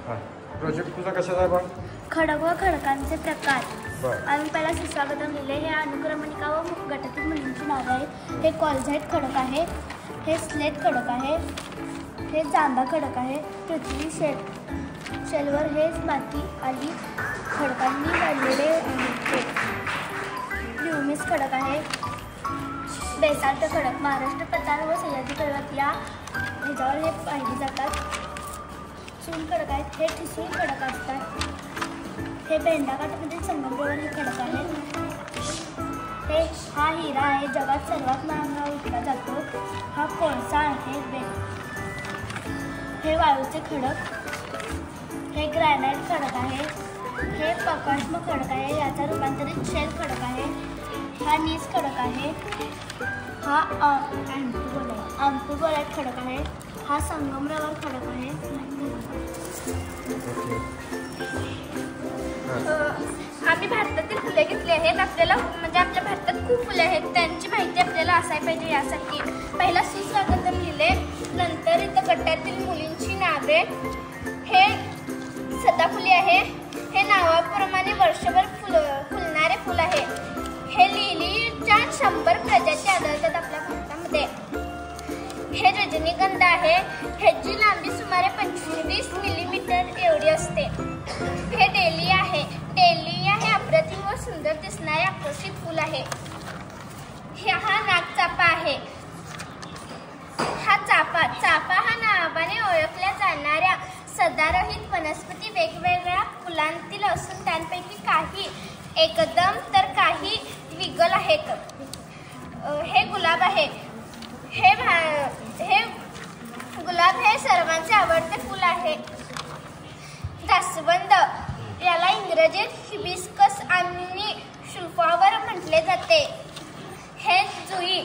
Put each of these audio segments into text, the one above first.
Project तुझा कशाचा आहे बघ? खडक व खडकांचे प्रकार. बरं. आम्ही पहिला सुस्वागतम लिहिले. हे अनुक्रमणिका व गटातील मुलींची नावे आहेत. हे कॉलझाईट खडक आहे, हे स्लेट खडक आहे, हे जांभा खडक आहे, पृथ्वी शेलवर हे माती आली खडकांनी वाढलेले आहे. ह्युमिस खडक आहे, बेसाल्ट खडक महाराष्ट्र प्रताप व सह्याद्री पर्वत या ह्याच्यावर हे पाहिले जातात. चून खडक आहेत, हे ठिसूळ खडक असतात. हे भेंडाघाटामधील संगमरवरी खडक आहे. हा हिरा आहे, जगात सर्वात महाग विकला जातो. हा कोळसा आहे. हे वाळूचे खडक. हे ग्रॅनाइट खडक आहे. हे पकाश्म खडक आहे, याचा रूपांतरित शेल खडक आहे. हा नीस खडक आहे. हा आंतुगोलाइट खडक आहे. हा संगमरवर खडक आहे. आम्ही भारतातील फुले घेतली आहेत. आपल्याला म्हणजे आपल्या भारतात खूप फुले आहेत, त्यांची माहिती आपल्याला असायला पाहिजे. यासाठी पहिला सुस्वागतम लिहिले, नंतर इथं गटातील मुलींची नावे. हे सदाफुली आहे. हे नावाप्रमाणे वर्षभर फुलणारे फुल आहे. हे लिलीच्या 100 प्रजाती आढळतात आपल्या भारतामध्ये. हे रजनीगंध आहे. ह्याची लांबी सुमारे 25 मिलीमीटर एवढी असते. हे डेलिया आहे. डेलिया हे अप्रतिम व सुंदर दिसणारे आकर्षित फूल आहे. हा नागचाफा आहे. हा चाफा हा नावाने ओळखल्या जाणाऱ्या सदारहित वनस्पती वेगवेगळ्या फुलांतील असून त्यांपैकी काही एकदम तर काही द्विदल आहेत. हे गुलाब आहे. हे गुलाब हे सर्वांचे आवडते फूल आहे. जास्वंद, याला इंग्रजीत हिबिस्कस आणि शुल्फावर म्हटले जाते. हे जुई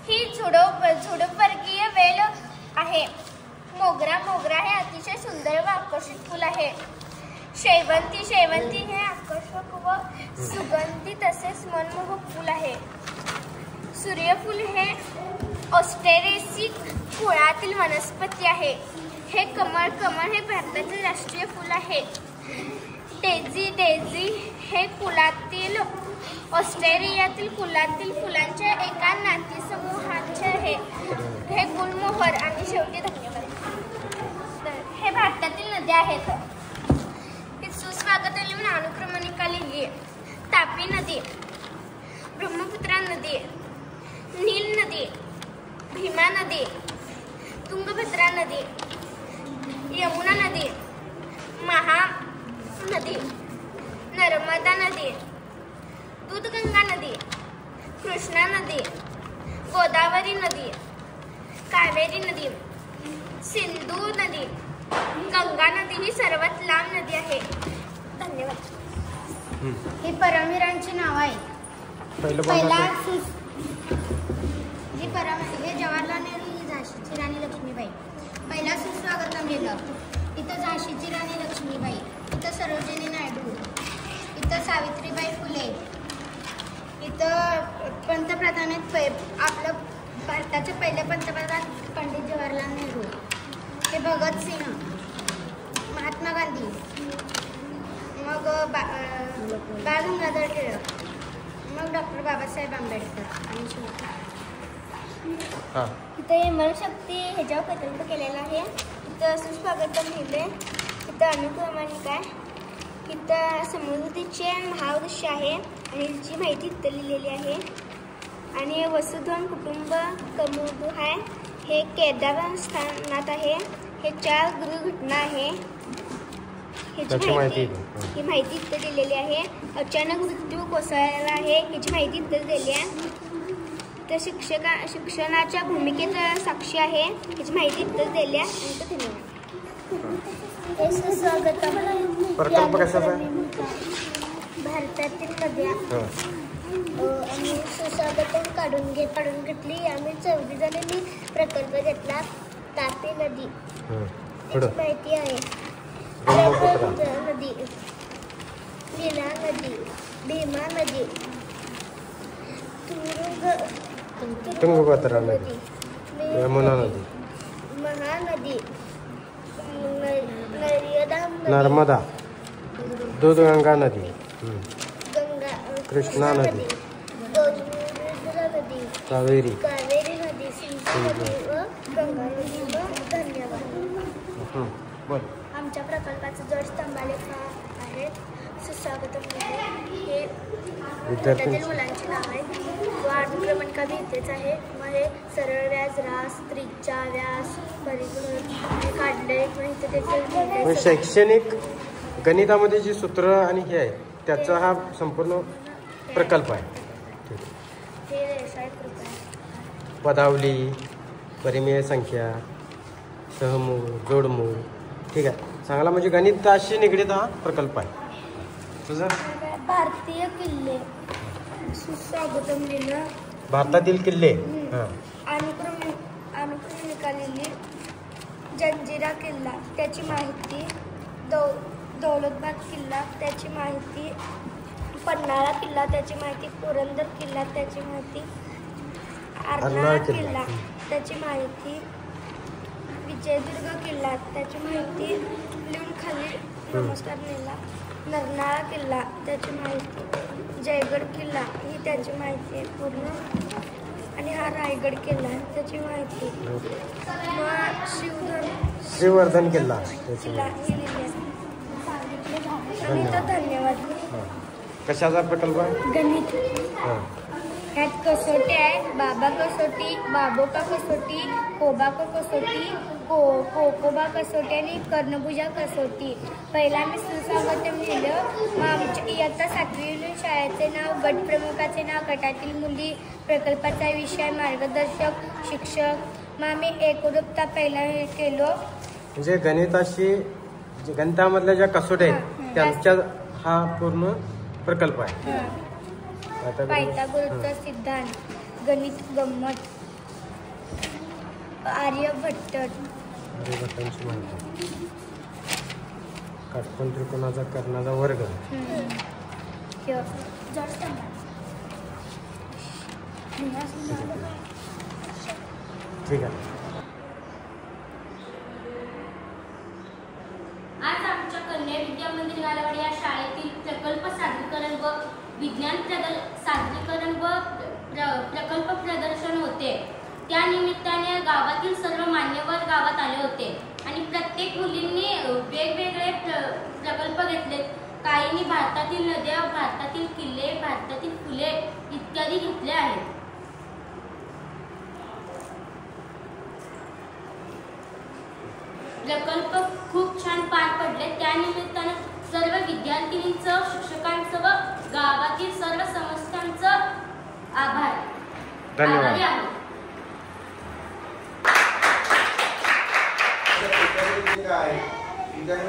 ही झुडूपवर्गीय वेल आहे. मोगरा हे अतिशय सुंदर व आकर्षित फूल आहे. शेवंती हे आकर्षक व सुगंधी तसेच मनमोहक फूल आहे. सूर्यफूल हे ऑस्टेरेसी कुळातील वनस्पती आहे. हे कमळ हे भारताचे राष्ट्रीय फूल आहे. डेझी हे कुलातील ऑस्ट्रेलियातील कुलातील फुलांच्या एका नातीसमूहाचे आहे. हे गुलमोहर. आणि शेवटी धन्यवाद. हे भारतातील नद्या आहेत. हे सुस्वागत लिहून अनुक्रमणिका लिहिली. तापी नदी, ब्रह्मपुत्रा नदी, नील नदी, भीमा नदी, तुंगभद्रा नदी, यमुना नदी, महानदी, नर्मदा नदी, दूधगंगा नदी, कृष्णा नदी, गोदावरी नदी, कावेरी नदी, सिंधू नदी, गंगा नदी ही सर्वात लांब नदी आहे. धन्यवाद. ही परमवीरांची नाव आहे. हे जवाहरलाल नेहरू, ही झाशीची राणी लक्ष्मीबाई. पहिला सुस्वागतम लिहिलं. इथं झाशीची राणी लक्ष्मीबाई, इथं सरोजिनी नायडू, इथं सावित्रीबाई फुले, इथं पंतप्रधान आहेत आपलं भारताचे पहिले पंतप्रधान पंडित जवाहरलाल नेहरू. हे भगतसिंग, महात्मा गांधी, मग बाळ गंगाधर टिळक, मग डॉक्टर बाबासाहेब आंबेडकर आणि इथं हिमशक्ती ह्याच्यावर प्रकल्प केलेला आहे. इथं सुस्वागतम लिहिले. इथं अनुक्रमणिका आहे. इथं समृद्धीचे महाउद्देश आहे आणि हिची माहिती इथं लिहिलेली आहे. आणि वसुधन कुटुंब कमुदू आहे. हे केदार स्थानात आहे. हे 4 गृहघटना आहे. ही माहिती इथं दिलेली आहे. अचानक मृत्यू कोसळला आहे, ह्याची माहिती इथं दिलेली आहे. तर शिक्षणाच्या भूमिकेचा साक्षी आहे, ह्याची माहिती इथं दिलेली आहे. प्रकल्प कशाचा? भारतातील नद्या आम्ही सुस्वागतम काढून घेतली. आम्ही 14 जणांनी प्रकल्प घेतला. तापी नदी माहिती आहे. नदी, नीला नदी, भीमा नदी, तुंगभद्रा नदी, यमुना नदी, महानदी, नर्मदा, दूधगंगा नदी, गंगा, कृष्णा नदी, नदी, कावेरी, कावेरी नदी, सिंधू नदी व गंगा नदी व धन्यवाद. बोल. आमच्या प्रकल्पाचं जड स्तंभालेख आहे. सुस्वागतम हे त्यातील मुलांची नाव आहे. वाढ क्रमांक बी इथेच आहे. मग हे सरळ व्यास, रास, त्रिज्या, व्यास, परिघ काढले. इथे देखील शैक्षणिक गणितामध्ये जी सूत्र आणि हे आहे त्याचा हा संपूर्ण प्रकल्प आहे. हे रेषा कृपा पदावली, परिमेय संख्या, सहमूळ, जोडमूळ. ठीक आहे. चांगला म्हणजे गणिताशी निगडीत हा प्रकल्प आहे. तुझं भारतीय किल्ले. सुस्वागतम लिहिलं. भारतातील किल्ले. अनुक्रमिका लिहिली. जंजिरा किल्ला त्याची माहिती. दौलतबाग किल्ला त्याची माहिती. पन्हाळा किल्ला त्याची माहिती. पुरंदर किल्ला त्याची माहिती. अर्नाळा किल्ला त्याची माहिती. विजयदुर्ग किल्ला त्याची माहिती लिहून खाली नमस्कार लिहिला. नरनाळा किल्ला त्याची माहिती. जयगड किल्ला ही त्याची माहिती आहे पूर्ण. आणि हा रायगड किल्ला त्याची माहिती. मग श्रीवर्धन किल्ला किल्ला ही लिहिली आणि धन्यवाद. कशाचा प्रकल्प आहे? गणित. ह्यात कसोटी आहे. बाबा कसोटी, बाबोका कसोटी, कोबा कसोटी, कोकोबा कसोटी आणि कर्णभुजा कसोटी. पहिला मी सुस्वागतम लिहिलं. मग आमच्या इयत्ता 7वी शाळेचे नाव, गट प्रमुखाचे नाव, गटातील मुली, प्रकल्पाचा विषय, मार्गदर्शक, शिक्षक. मग आम्ही एकरूपता पहिला केलो. म्हणजे गणितामधल्या ज्या कसोट्या आहेत त्यांच्या हा पूर्ण प्रकल्प आहे. पायथागोरसचा सिद्धांत, गणित गंमत, आर्यभट्टांची माहिती, काटकोन त्रिकोणाचा कर्णाचा वर्ग. ठीक आहे. आज आमच्या कन्या विद्या मंदिर गालवाडी या शाळेतील प्रकल्प सादरीकरण व विज्ञान सादरीकरण व प्रकल्प प्रदर्शन होते. त्या निमित्ताने गावातील सर्व मान्यवर गावात आले होते आणि प्रत्येक मुलींनी वेगवेगळे प्रकल्प घेतले. काहींनी भारतातील नद्या, भारतातील किल्ले, भारतातील फुले इत्यादी घेतले आहेत. प्रकल्प खूप छान पार पडले. त्या निमित्ताने सर्व विद्यार्थिनींचं, शिक्षकांचं व गावातील सर्व समस्यांचं आभारी आहे.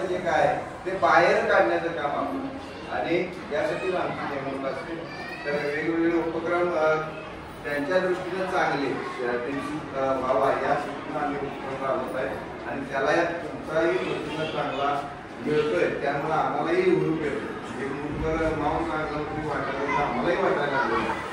जे काय ते बाहेर काढण्याचं काम आपण आणि यासाठी आमची नेमणूक असते. तर वेगवेगळे उपक्रम त्यांच्या दृष्टीने चांगले त्यांची व्हावा या दृष्टीने आम्ही उपक्रम राबवत आहे आणि त्याला या तुमचाही प्रतिसाद चांगला मिळतोय. त्यामुळे आम्हालाही हुरूप येतो. एक मुलगा मावून लागला तरी वाटायला आम्हालाही वाटायला लागलं.